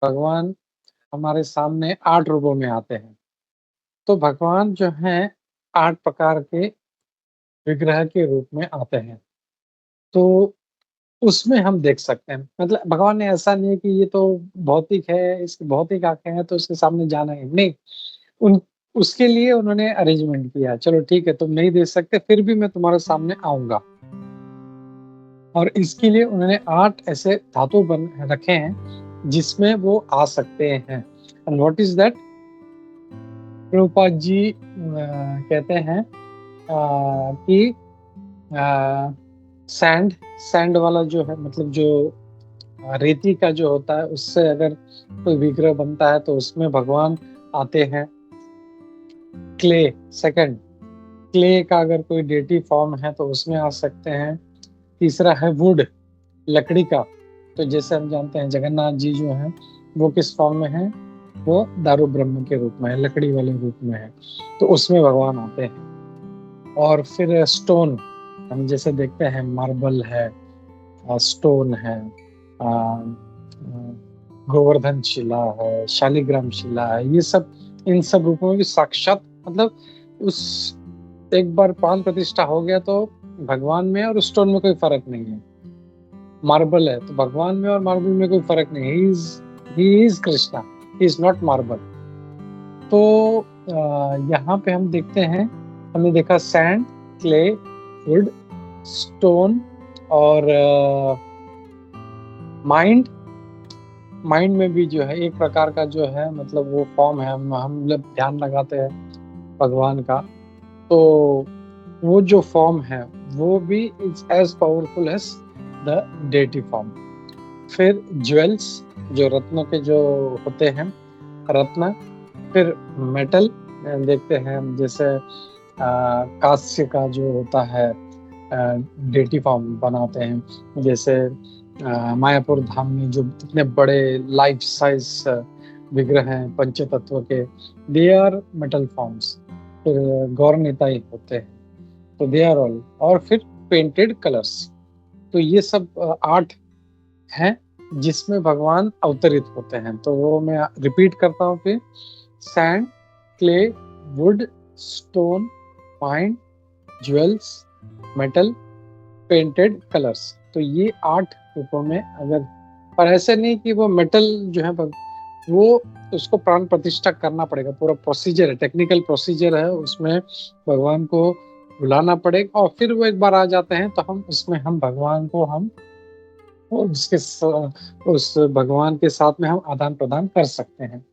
भगवान हमारे सामने 8 रूपों में आते हैं। तो भगवान जो हैं 8 प्रकार के विग्रह के रूप में आते हैं। तो उसमें हम देख सकते हैं। मतलब भगवान ने ऐसा नहीं है कि ये तो भौतिक है, इसकी भौतिक आँखें हैं तो उसके सामने जाना है, नहीं। उन उसके लिए उन्होंने अरेंजमेंट किया, चलो ठीक है तुम नहीं देख सकते फिर भी मैं तुम्हारे सामने आऊँगा। और इसके लिए उन्होंने 8 ऐसे धातु बन रखे हैं, जिसमें वो आ सकते हैं। And what is that? Prabhupada ji कहते हैं कि अ, सैंड सैंड वाला जो है मतलब जो रेती का जो होता है उससे अगर कोई विग्रह बनता है तो उसमें भगवान आते हैं। क्ले सेकंड, क्ले का अगर कोई डेटी फॉर्म है तो उसमें आ सकते हैं। तीसरा है वुड, लकड़ी का। तो जैसे हम जानते हैं जगन्नाथ जी जो हैं वो किस फॉर्म में हैं? वो दारू ब्रह्म के रूप में है, लकड़ी वाले रूप में है। तो उसमें भगवान आते हैं। और फिर स्टोन, हम जैसे देखते हैं मार्बल है, स्टोन है, अ, गोवर्धन शिला है, शालिग्राम शिला है, ये सब इन सब रूपों में भी साक्षात मतलब उस एक बार प्राण प्रतिष्ठा हो गया तो भगवान में और स्टोन में कोई फर्क नहीं है। मार्बल है तो भगवान में और मार्बल में कोई फर्क नहीं है। He is Krishna, he is not marble. तो यहाँ पे हम देखते हैं, हमने देखा सैंड, क्ले, वुड, स्टोन और माइंड। माइंड में भी जो है एक प्रकार का जो है मतलब वो फॉर्म है, हम जब ध्यान लगाते हैं भगवान का तो वो जो फॉर्म है वो भी is as powerful as the deity form. फिर ज्वेल्स, जो रत्नों के जो होते हैं रत्न। फिर मेटल देखते हैं हम, जैसे कांस्य का जो होता है डेटी फॉर्म बनाते हैं। जैसे मायापुर धाम में जो इतने बड़े लाइफ साइज विग्रह हैं पंच तत्व के, दे आर मेटल फॉर्म्स। फिर गौर निताई होते हैं, तो दे आर ऑल। और फिर पेंटेड कलर्स। तो ये सब 8 हैं जिसमें भगवान अवतरित होते हैं। तो वो मैं रिपीट करता हूँ फिर, sand, clay, would, stone, mind, jewels, metal, painted colours. तो ये 8 रूपों में अगर, पर ऐसे नहीं कि वो मेटल जो है वो उसको प्राण प्रतिष्ठा करना पड़ेगा, पूरा प्रोसीजर है, टेक्निकल प्रोसीजर है, उसमें भगवान को बुलाना पड़ेगा और फिर वो एक बार आ जाते हैं तो हम उसमें हम भगवान को हम उसके उस भगवान के साथ में हम आदान प्रदान कर सकते हैं।